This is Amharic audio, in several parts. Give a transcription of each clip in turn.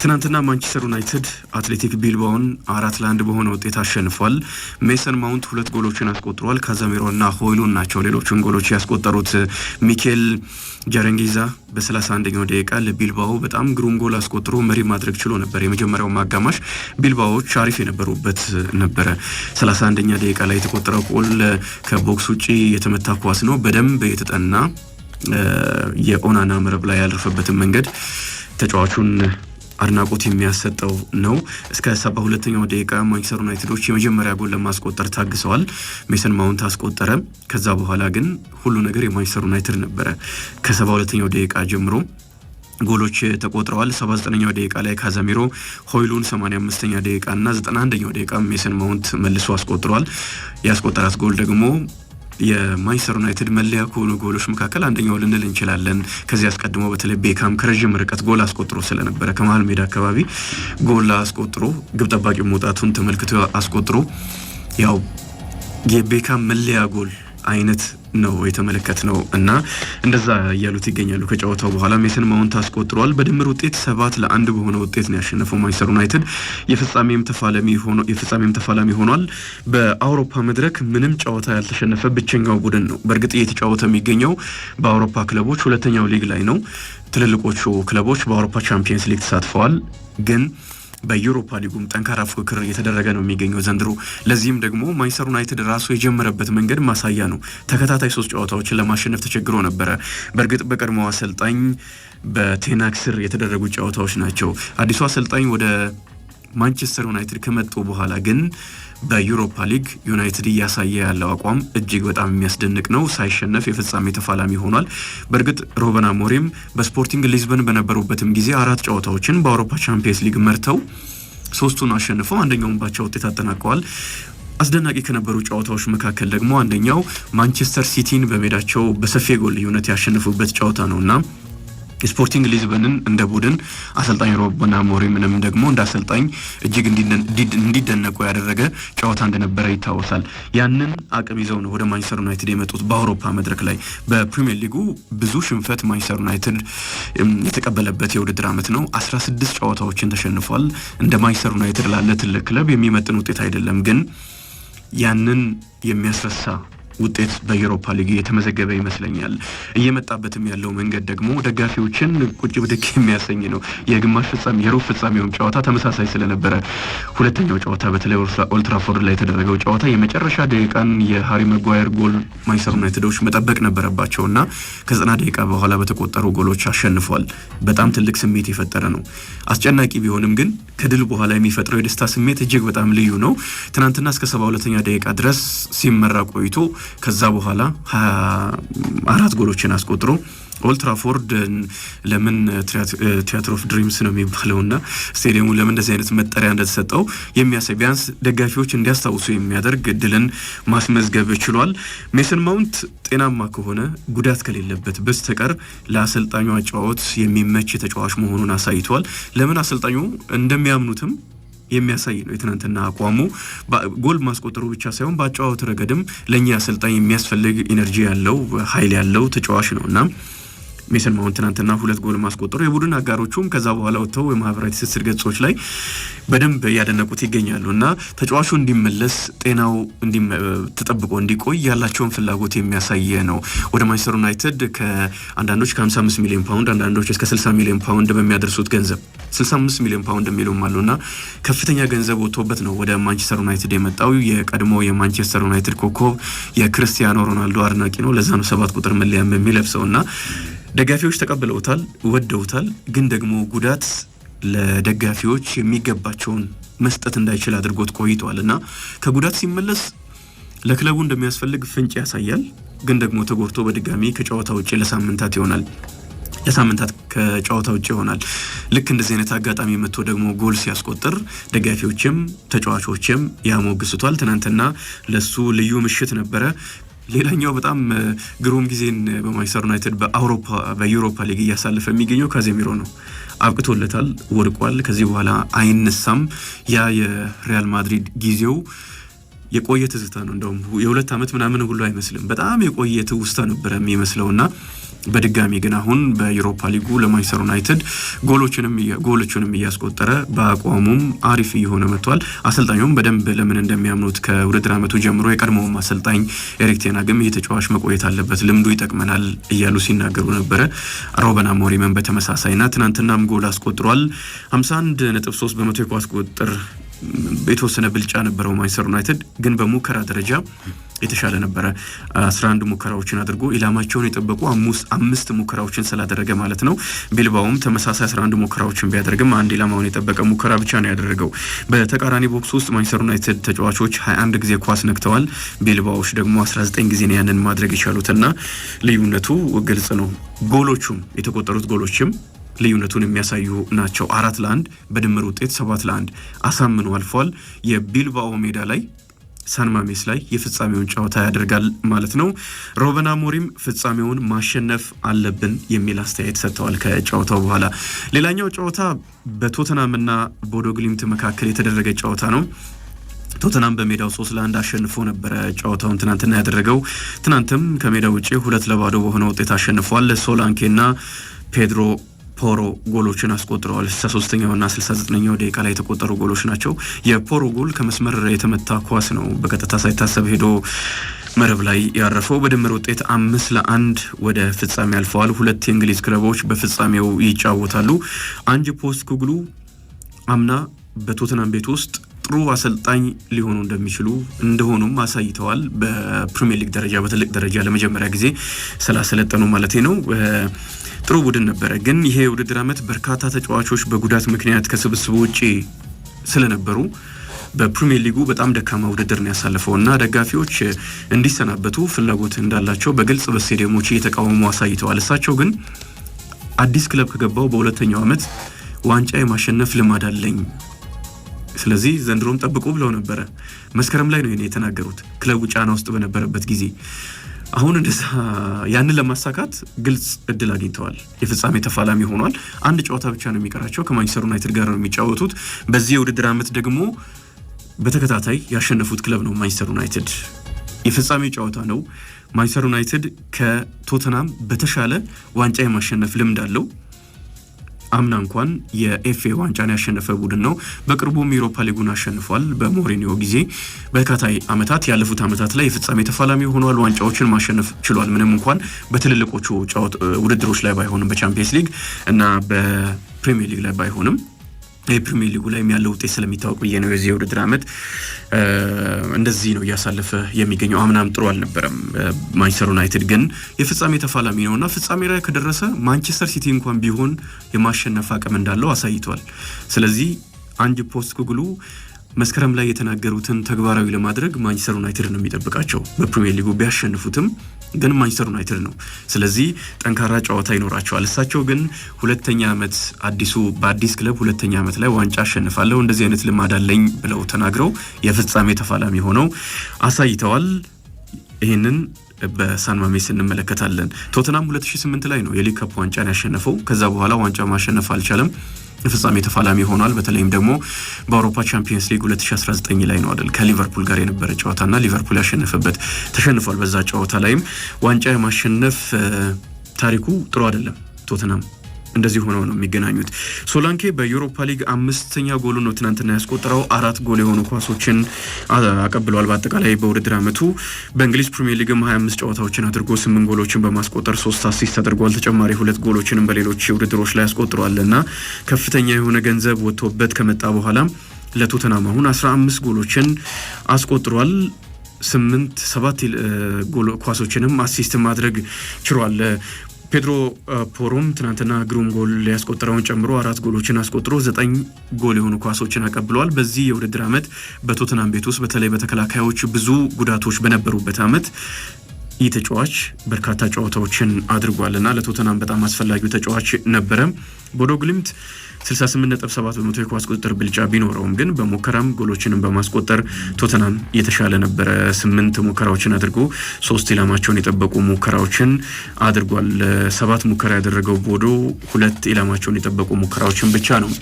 ትናንትና ማንቸስተር ዩናይትድ አትሌቲክ ቢልባውን 4-1 በሆነ ውጤት አሸንፏል። ሜሰን ማውንት 2 ጎሎችን አስቆጥሯል። ካዛሚሮና ሆይሉን ናቸው ሌሎችን ጎሎች ያስቆጠሩት። ሚኬል ጃረንጊዛ በ31ኛው ደቂቃ ለቢልባው በጣም ግሩም ጎል አስቆጥሮ መሪ ማድረግ ችሎ ነበር። የመጀመሪያው ማጋማሽ ቢልባዎች አሪፍ የነበሩበት ነበረ። 31ኛ ደቂቃ ላይ የተቆጠረው ጎል ከቦክስ ውጪ የተመታ ኳስ ነው። በደንብ የተጠና የኦናና መረብ ላይ ያለፈበትን መንገድ ተጫዋቹን አድናቆት የሚያሰጠው ነው። እስከ 72ኛው ደቂቃ ማንቸስተር ዩናይትዶች የመጀመሪያ ጎል ለማስቆጠር ታግሰዋል። ሜሰን ማውንት አስቆጠረ። ከዛ በኋላ ግን ሁሉ ነገር የማንቸስተር ዩናይትድ ነበረ። ከ72ኛው ደቂቃ ጀምሮ ጎሎች ተቆጥረዋል። 79ኛው ደቂቃ ላይ ካዛሚሮ፣ ሆይሉን 85ኛ ደቂቃ እና 91ኛው ደቂቃ ሜሰን ማውንት መልሶ አስቆጥሯል። ያስቆጠራት ጎል ደግሞ የማንቸስተር ዩናይትድ መለያ ከሆኑ ጎሎች መካከል አንደኛው ልንል እንችላለን። ከዚህ አስቀድሞ በተለይ ቤካም ከረጅም ርቀት ጎል አስቆጥሮ ስለነበረ ከመሃል ሜዳ አካባቢ ጎል አስቆጥሮ ግብ ጠባቂው መውጣቱን ተመልክቶ አስቆጥሮ ያው የቤካም መለያ ጎል አይነት ነው የተመለከትነው እና እንደዛ እያሉት ይገኛሉ። ከጨዋታው በኋላ ሜሰን ማውንት አስቆጥሯል። በድምር ውጤት 7-1 በሆነ ውጤት ነው ያሸነፈው ማንቸስተር ዩናይትድ። የፍጻሜም ተፋላሚ ሆኗል። በአውሮፓ መድረክ ምንም ጨዋታ ያልተሸነፈ ብቸኛው ቡድን ነው። በእርግጥ እየተጫወተ የሚገኘው በአውሮፓ ክለቦች ሁለተኛው ሊግ ላይ ነው። ትልልቆቹ ክለቦች በአውሮፓ ቻምፒየንስ ሊግ ተሳትፈዋል ግን በዩሮፓ ሊጉም ጠንካራ ፉክክር እየተደረገ ነው የሚገኘው ዘንድሮ። ለዚህም ደግሞ ማንቸስተር ዩናይትድ ራሱ የጀመረበት መንገድ ማሳያ ነው። ተከታታይ 3 ጨዋታዎችን ለማሸነፍ ተቸግሮ ነበረ። በእርግጥ በቀድሞው አሰልጣኝ በቴናክ ስር የተደረጉ ጨዋታዎች ናቸው። አዲሱ አሰልጣኝ ወደ ማንቸስተር ዩናይትድ ከመጡ በኋላ ግን በዩሮፓ ሊግ ዩናይትድ እያሳየ ያለው አቋም እጅግ በጣም የሚያስደንቅ ነው። ሳይሸነፍ የፍጻሜ ተፋላሚ ሆኗል። በእርግጥ ሩበን አሞሪም በስፖርቲንግ ሊዝበን በነበሩበትም ጊዜ 4 ጨዋታዎችን በአውሮፓ ቻምፒየንስ ሊግ መርተው 3ቱን አሸንፈው አንደኛውን ባቻ ውጤት አጠናቀዋል። አስደናቂ ከነበሩ ጨዋታዎች መካከል ደግሞ አንደኛው ማንቸስተር ሲቲን በሜዳቸው በሰፊ ጎል ልዩነት ያሸነፉበት ጨዋታ ነውና ስፖርቲንግ ሊዝበንን እንደ ቡድን አሰልጣኝ ሩበን አሞሪምንም ደግሞ እንደ አሰልጣኝ እጅግ እንዲደነቁ ያደረገ ጨዋታ እንደነበረ ይታወሳል። ያንን አቅም ይዘው ነው ወደ ማንቸስተር ዩናይትድ የመጡት። በአውሮፓ መድረክ ላይ በፕሪሚየር ሊጉ ብዙ ሽንፈት ማንቸስተር ዩናይትድ የተቀበለበት የውድድር ዓመት ነው። 16 ጨዋታዎችን ተሸንፏል። እንደ ማንቸስተር ዩናይትድ ላለ ትልቅ ክለብ የሚመጥን ውጤት አይደለም፣ ግን ያንን የሚያስረሳ ውጤት በዩሮፓ ሊግ የተመዘገበ ይመስለኛል። እየመጣበትም ያለው መንገድ ደግሞ ደጋፊዎችን ቁጭ ብድግ የሚያሰኝ ነው። የግማሽ ፍጻሜ የሩብ ፍጻሜው ጨዋታ ተመሳሳይ ስለነበረ ሁለተኛው ጨዋታ በተለይ ኦልድ ትራፎርድ ላይ የተደረገው ጨዋታ የመጨረሻ ደቂቃን የሃሪ ማጓየር ጎል ማንቸስተር ዩናይትዶች መጠበቅ ነበረባቸውና ከ90 ደቂቃ በኋላ በተቆጠሩ ጎሎች አሸንፏል። በጣም ትልቅ ስሜት የፈጠረ ነው። አስጨናቂ ቢሆንም ግን ከድል በኋላ የሚፈጥረው የደስታ ስሜት እጅግ በጣም ልዩ ነው። ትናንትና እስከ 72ኛ ደቂቃ ድረስ ሲመራ ቆይቶ ከዛ በኋላ 24 ጎሎችን አስቆጥሮ ኦልድ ትራፎርድ ለምን ቲያትር ኦፍ ድሪምስ ነው የሚባለውና ስቴዲየሙ ለምን እንደዚህ አይነት መጠሪያ እንደተሰጠው የሚያሳይ ቢያንስ ደጋፊዎች እንዲያስታውሱ የሚያደርግ ድልን ማስመዝገብ ችሏል። ሜሰን ማውንት ጤናማ ከሆነ ጉዳት ከሌለበት በስተቀር ለአሰልጣኙ አጫዋወት የሚመች ተጫዋች መሆኑን አሳይቷል። ለምን አሰልጣኙ እንደሚያምኑትም የሚያሳይ ነው። የትናንትና አቋሙ ጎል ማስቆጠሩ ብቻ ሳይሆን በአጨዋወት ረገድም ለኛ አሰልጣኝ የሚያስፈልግ ኢነርጂ ያለው ኃይል ያለው ተጫዋች ነውና ሜሰን ማውንት ትናንትና 2 ጎል ማስቆጠሩ የቡድን አጋሮቹም ከዛ በኋላ ወጥተው የማህበራዊ ትስስር ገጾች ላይ በደንብ ያደነቁት ይገኛሉና ተጫዋቹ እንዲመለስ ጤናው ተጠብቆ እንዲቆይ ያላቸውን ፍላጎት የሚያሳይ ነው። ወደ ማንቸስተር ዩናይትድ ከአንዳንዶች ከ55 ሚሊዮን ፓውንድ አንዳንዶች እስከ 60 ሚሊዮን ፓውንድ በሚያደርሱት ገንዘብ 65 ሚሊዮን ፓውንድ የሚሉም አሉና ከፍተኛ ገንዘብ ወጥቶበት ነው ወደ ማንቸስተር ዩናይትድ የመጣው። የቀድሞ የማንቸስተር ዩናይትድ ኮከብ የክርስቲያኖ ሮናልዶ አድናቂ ነው። ለዛ ነው 7 ቁጥር መለያም የሚለብሰውና ደጋፊዎች ተቀብለውታል፣ ወደውታል። ግን ደግሞ ጉዳት ለደጋፊዎች የሚገባቸውን መስጠት እንዳይችል አድርጎት ቆይቷልና ከጉዳት ሲመለስ ለክለቡ እንደሚያስፈልግ ፍንጭ ያሳያል። ግን ደግሞ ተጎድቶ በድጋሚ ከጨዋታ ውጪ ለሳምንታት ከጨዋታ ውጪ ይሆናል። ልክ እንደዚህ አይነት አጋጣሚ መጥቶ ደግሞ ጎል ሲያስቆጥር ደጋፊዎችም ተጫዋቾችም ያሞግሱታል። ትናንትና ለሱ ልዩ ምሽት ነበረ። ሌላኛው በጣም ግሩም ጊዜን በማንቸስተር ዩናይትድ በዩሮፓ ሊግ እያሳለፈ የሚገኘው ካዜሚሮ ነው። አብቅቶለታል፣ ወድቋል። ከዚህ በኋላ አይነሳም። ያ የሪያል ማድሪድ ጊዜው የቆየ ትዝታ ነው። እንደውም የ2 ዓመት ምናምን ሁሉ አይመስልም። በጣም የቆየ ትውስታ ነበር የሚመስለውና በድጋሚ ግን አሁን በዩሮፓ ሊጉ ለማንቸስተር ዩናይትድ ጎሎችንም እያስቆጠረ በአቋሙም አሪፍ እየሆነ መጥቷል። አሰልጣኙም በደንብ ለምን እንደሚያምኑት ከውድድር ዓመቱ ጀምሮ የቀድሞው አሰልጣኝ ኤሪክ ቴን ሃግም የተጫዋች መቆየት አለበት፣ ልምዱ ይጠቅመናል እያሉ ሲናገሩ ነበረ። ሩበን አሞሪምም በተመሳሳይና ትናንትናም ጎል አስቆጥሯል። 51.3% የኳስ ቁጥጥር የተወሰነ ብልጫ ነበረው ማንቸስተር ዩናይትድ፣ ግን በሙከራ ደረጃ የተሻለ ነበረ። 11 ሙከራዎችን አድርጎ ኢላማቸውን የጠበቁ አምስት ሙከራዎችን ስላደረገ ማለት ነው። ቢልባኦም ተመሳሳይ 11 ሙከራዎችን ቢያደርግም አንድ ኢላማውን የጠበቀ ሙከራ ብቻ ነው ያደረገው። በተቃራኒ ቦክስ ውስጥ ማንቸስተር ዩናይትድ ተጫዋቾች 21 ጊዜ ኳስ ነክተዋል። ቢልባዎች ደግሞ 19 ጊዜ ነው ያንን ማድረግ የቻሉትና ልዩነቱ ግልጽ ነው። ጎሎቹም የተቆጠሩት ጎሎችም ልዩነቱን የሚያሳዩ ናቸው። 4-1 በድምር ውጤት 7-1 አሳምኖ አልፏል። የቢልባኦ ሜዳ ላይ ሳን ማሜስ ላይ የፍጻሜውን ጨዋታ ያደርጋል ማለት ነው። ሩበን አሞሪም ፍጻሜውን ማሸነፍ አለብን የሚል አስተያየት ሰጥተዋል ከጨዋታው በኋላ። ሌላኛው ጨዋታ በቶተናምና ቦዶ ግሊምት መካከል የተደረገ ጨዋታ ነው። ቶተናም በሜዳው 3-1 አሸንፎ ነበረ ጨዋታውን ትናንትና ያደረገው። ትናንትም ከሜዳው ውጪ 2-0 በሆነ ውጤት አሸንፏል። ሶላንኬና ፔድሮ ፖሮ ጎሎችን አስቆጥረዋል። 63ኛውና 69ኛው ደቂቃ ላይ የተቆጠሩ ጎሎች ናቸው። የፖሮ ጎል ከመስመር የተመታ ኳስ ነው በቀጥታ ሳይታሰብ ሄዶ መረብ ላይ ያረፈው። በድምር ውጤት 5-1 ወደ ፍጻሜ አልፈዋል። ሁለት የእንግሊዝ ክለቦች በፍጻሜው ይጫወታሉ። አንጅ ፖስቴኮግሉ አምና በቶተናም ቤት ውስጥ ጥሩ አሰልጣኝ ሊሆኑ እንደሆኑም አሳይተዋል። በፕሪሚየር ሊግ ደረጃ በትልቅ ደረጃ ለመጀመሪያ ጊዜ ስላሰለጠኑ ማለት ነው። ጥሩ ቡድን ነበረ። ግን ይሄ ውድድር ዓመት በርካታ ተጫዋቾች በጉዳት ምክንያት ከስብስቡ ውጪ ስለነበሩ በፕሪሚየር ሊጉ በጣም ደካማ ውድድር ነው ያሳለፈውና ደጋፊዎች እንዲሰናበቱ ፍላጎት እንዳላቸው በግልጽ በስቴዲየሞች እየተቃወሙ አሳይተዋል። እሳቸው ግን አዲስ ክለብ ከገባው በሁለተኛው ዓመት ዋንጫ የማሸነፍ ልማድ አለኝ፣ ስለዚህ ዘንድሮም ጠብቁ ብለው ነበረ። መስከረም ላይ ነው የተናገሩት ክለቡ ጫና ውስጥ በነበረበት ጊዜ። አሁን እንደዛ ያንን ለማሳካት ግልጽ እድል አግኝተዋል። የፍጻሜ ተፋላሚ ሆኗል። አንድ ጨዋታ ብቻ ነው የሚቀራቸው። ከማንቸስተር ዩናይትድ ጋር ነው የሚጫወቱት። በዚህ የውድድር ዓመት ደግሞ በተከታታይ ያሸነፉት ክለብ ነው ማንቸስተር ዩናይትድ። የፍጻሜ ጨዋታ ነው። ማንቸስተር ዩናይትድ ከቶተናም በተሻለ ዋንጫ የማሸነፍ ልምድ አለው። አምና እንኳን የኤፍኤ ዋንጫን ያሸነፈ ቡድን ነው። በቅርቡም ዩሮፓ ሊጉን አሸንፏል። በሞሪኒዮ ጊዜ በርካታ ያለፉት ዓመታት ላይ የፍጻሜ ተፋላሚ ሆኗል። ዋንጫዎችን ማሸነፍ ችሏል። ምንም እንኳን በትልልቆቹ ውድድሮች ላይ ባይሆንም በቻምፒየንስ ሊግ እና በፕሪሚየር ሊግ ላይ ባይሆንም የፕሪሚየር ሊጉ ላይ ያለው ውጤት ስለሚታወቅ ብዬ ነው። የዚህ ውድድር ዓመት እንደዚህ ነው እያሳለፈ የሚገኘው። አምናም ጥሩ አልነበረም። ማንቸስተር ዩናይትድ ግን የፍጻሜ ተፋላሚ ነውና ፍጻሜ ላይ ከደረሰ ማንቸስተር ሲቲ እንኳን ቢሆን የማሸነፍ አቅም እንዳለው አሳይቷል። ስለዚህ አንጅ ፖስቴኮግሉ መስከረም ላይ የተናገሩትን ተግባራዊ ለማድረግ ማንቸስተር ዩናይትድ ነው የሚጠብቃቸው። በፕሪሚየር ሊጉ ቢያሸንፉትም ግን ማንቸስተር ዩናይትድ ነው። ስለዚህ ጠንካራ ጨዋታ ይኖራቸዋል። እሳቸው ግን ሁለተኛ ዓመት በአዲስ ክለብ ሁለተኛ ዓመት ላይ ዋንጫ አሸንፋለሁ እንደዚህ አይነት ልማድ አለኝ ብለው ተናግረው የፍጻሜ ተፋላሚ ሆነው አሳይተዋል። ይህንን በሳን ማሜስ እንመለከታለን። ቶተናም 2008 ላይ ነው የሊግ ካፕ ዋንጫን ያሸነፈው። ከዛ በኋላ ዋንጫ ማሸነፍ አልቻለም። ፍጻሜ ተፋላሚ ሆኗል። በተለይም ደግሞ በአውሮፓ ቻምፒየንስ ሊግ 2019 ላይ ነው አይደል ከሊቨርፑል ጋር የነበረ ጨዋታና ሊቨርፑል ያሸነፈበት ተሸንፏል። በዛ ጨዋታ ላይም ዋንጫ የማሸነፍ ታሪኩ ጥሩ አይደለም። ቶተናም እንደዚህ ሆነው ነው የሚገናኙት። ሶላንኬ በዩሮፓ ሊግ 5ኛ ጎሉ ነው ትናንትና ያስቆጠረው። 4 ጎል የሆኑ ኳሶችን አቀብሏል። በአጠቃላይ በውድድር ዓመቱ በእንግሊዝ ፕሪሚየር ሊግም 25 ጨዋታዎችን አድርጎ 8 ጎሎችን በማስቆጠር 3 አሲስት አድርጓል። ተጨማሪ 2 ጎሎችንም በሌሎች ውድድሮች ላይ ያስቆጥሯልና ከፍተኛ የሆነ ገንዘብ ወጥቶበት ከመጣ በኋላ ለቶተናም አሁን 15 ጎሎችን አስቆጥሯል። 7 ጎል ኳሶችንም አሲስት ማድረግ ችሏል። ፔድሮ ፖሮም ትናንትና ግሩም ጎል ያስቆጠረውን ጨምሮ 4 ጎሎችን አስቆጥሮ 9 ጎል የሆኑ ኳሶችን አቀብለዋል። በዚህ የውድድር ዓመት በቶተናም ቤት ውስጥ በተለይ በተከላካዮች ብዙ ጉዳቶች በነበሩበት ዓመት ይህ ተጫዋች በርካታ ጨዋታዎችን አድርጓልና ለቶተናም በጣም አስፈላጊው ተጫዋች ነበረ። ቦዶ ግሊምት 68.7% የኳስ ቁጥጥር ብልጫ ቢኖረውም ግን በሙከራም ጎሎችንም በማስቆጠር ቶተናም የተሻለ ነበረ። 8 ሙከራዎችን አድርጎ 3 ኢላማቸውን የጠበቁ ሙከራዎችን አድርጓል። 7 ሙከራ ያደረገው ቦዶ 2 ኢላማቸውን የጠበቁ ሙከራዎችን ብቻ ነው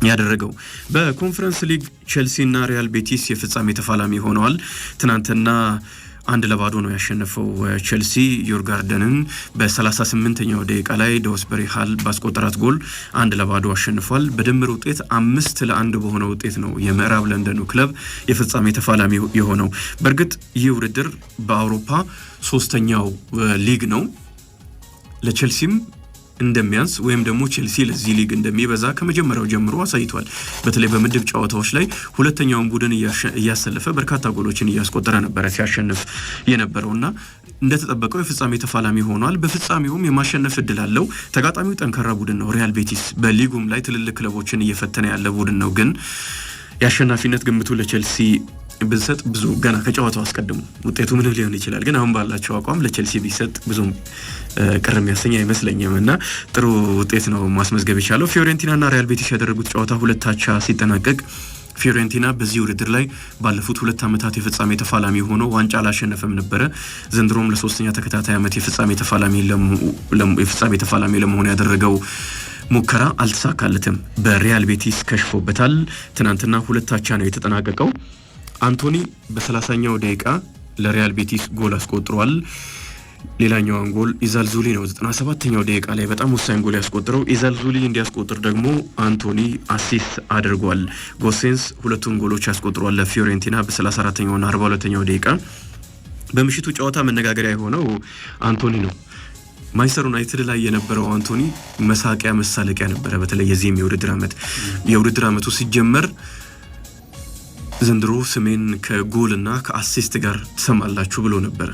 ያደረገው። በኮንፈረንስ ሊግ ቼልሲ እና ሪያል ቤቲስ የፍጻሜ ተፋላሚ ሆነዋል። ትናንትና 1-0 ነው ያሸነፈው ቼልሲ ዩርጋርደንን በ38ኛው ደቂቃ ላይ ዶስበሪ ሃል ባስቆጠራት ጎል 1-0 አሸንፏል። በድምር ውጤት 5-1 በሆነ ውጤት ነው የምዕራብ ለንደኑ ክለብ የፍጻሜ ተፋላሚ የሆነው። በእርግጥ ይህ ውድድር በአውሮፓ 3ኛው ሊግ ነው። ለቼልሲም እንደሚያንስ ወይም ደግሞ ቼልሲ ለዚህ ሊግ እንደሚበዛ ከመጀመሪያው ጀምሮ አሳይቷል። በተለይ በምድብ ጨዋታዎች ላይ ሁለተኛውን ቡድን እያሰለፈ በርካታ ጎሎችን እያስቆጠረ ነበር ሲያሸንፍ የነበረውና እንደተጠበቀው የፍጻሜ ተፋላሚ ሆኗል። በፍጻሜውም የማሸነፍ እድል አለው። ተጋጣሚው ጠንካራ ቡድን ነው ሪያል ቤቲስ። በሊጉም ላይ ትልልቅ ክለቦችን እየፈተነ ያለ ቡድን ነው። ግን የአሸናፊነት ግምቱ ለቼልሲ ብንሰጥ ብዙ ገና ከጨዋታው አስቀድሞ ውጤቱ ምን ሊሆን ይችላል፣ ግን አሁን ባላቸው አቋም ለቼልሲ ቢሰጥ ብዙም ቅር የሚያሰኝ አይመስለኝም እና ጥሩ ውጤት ነው ማስመዝገብ የቻለው። ፊዮሬንቲናና ሪያል ቤቲስ ያደረጉት ጨዋታ 2-2 ሲጠናቀቅ ፊዮሬንቲና በዚህ ውድድር ላይ ባለፉት 2 ዓመታት የፍጻሜ ተፋላሚ ሆኖ ዋንጫ አላሸነፈም ነበረ። ዘንድሮም ለሶስተኛ ተከታታይ ዓመት የፍጻሜ ተፋላሚ ለመሆን ያደረገው ሙከራ አልተሳካለትም። በሪያል ቤቲስ ከሽፎበታል። ትናንትና 2-2 ነው የተጠናቀቀው። አንቶኒ በ30ኛው ደቂቃ ለሪያል ቤቲስ ጎል አስቆጥሯል። ሌላኛውን ጎል ኢዛልዙሊ ነው 97ኛው ደቂቃ ላይ በጣም ወሳኝ ጎል ያስቆጥረው። ኢዛልዙሊ እንዲያስቆጥር ደግሞ አንቶኒ አሲስት አድርጓል። ጎሴንስ ሁለቱን ጎሎች ያስቆጥሯል ለፊዮሬንቲና በ34ኛውና 42ኛው ደቂቃ። በምሽቱ ጨዋታ መነጋገሪያ የሆነው አንቶኒ ነው። ማንቸስተር ዩናይትድ ላይ የነበረው አንቶኒ መሳለቂያ ነበረ። በተለይ የዚህም የውድድር ዓመቱ ሲጀመር ዘንድሮ ስሜን ከጎልና ከአሲስት ጋር ትሰማላችሁ ብሎ ነበር።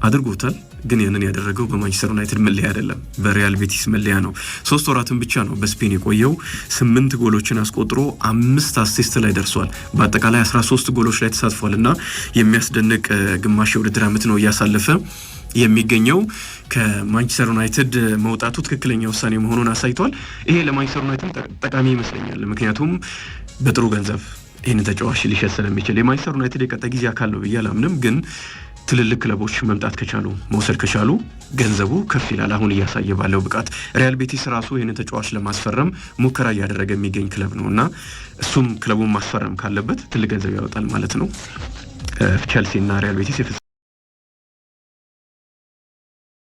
አድርጎታል። ግን ያንን ያደረገው በማንቸስተር ዩናይትድ መለያ አይደለም፣ በሪያል ቤቲስ መለያ ነው። 3 ወራትን ብቻ ነው በስፔን የቆየው። 8 ጎሎችን አስቆጥሮ 5 አሲስት ላይ ደርሷል። በአጠቃላይ 13 ጎሎች ላይ ተሳትፏልና የሚያስደንቅ ግማሽ የውድድር ዓመት ነው እያሳለፈ የሚገኘው። ከማንቸስተር ዩናይትድ መውጣቱ ትክክለኛ ውሳኔ መሆኑን አሳይቷል። ይሄ ለማንቸስተር ዩናይትድ ጠቃሚ ይመስለኛል። ምክንያቱም በጥሩ ገንዘብ ይህን ተጫዋች ሊሸጥ ስለሚችል የማንቸስተር ዩናይትድ የቀጣይ ጊዜ አካል ነው ብዬ አላምንም። ግን ትልልቅ ክለቦች መምጣት ከቻሉ መውሰድ ከቻሉ ገንዘቡ ከፍ ይላል። አሁን እያሳየ ባለው ብቃት ሪያል ቤቲስ ራሱ ይህን ተጫዋች ለማስፈረም ሙከራ እያደረገ የሚገኝ ክለብ ነው እና እሱም ክለቡን ማስፈረም ካለበት ትልቅ ገንዘብ ያወጣል ማለት ነው። ቼልሲ እና ሪያል ቤቲስ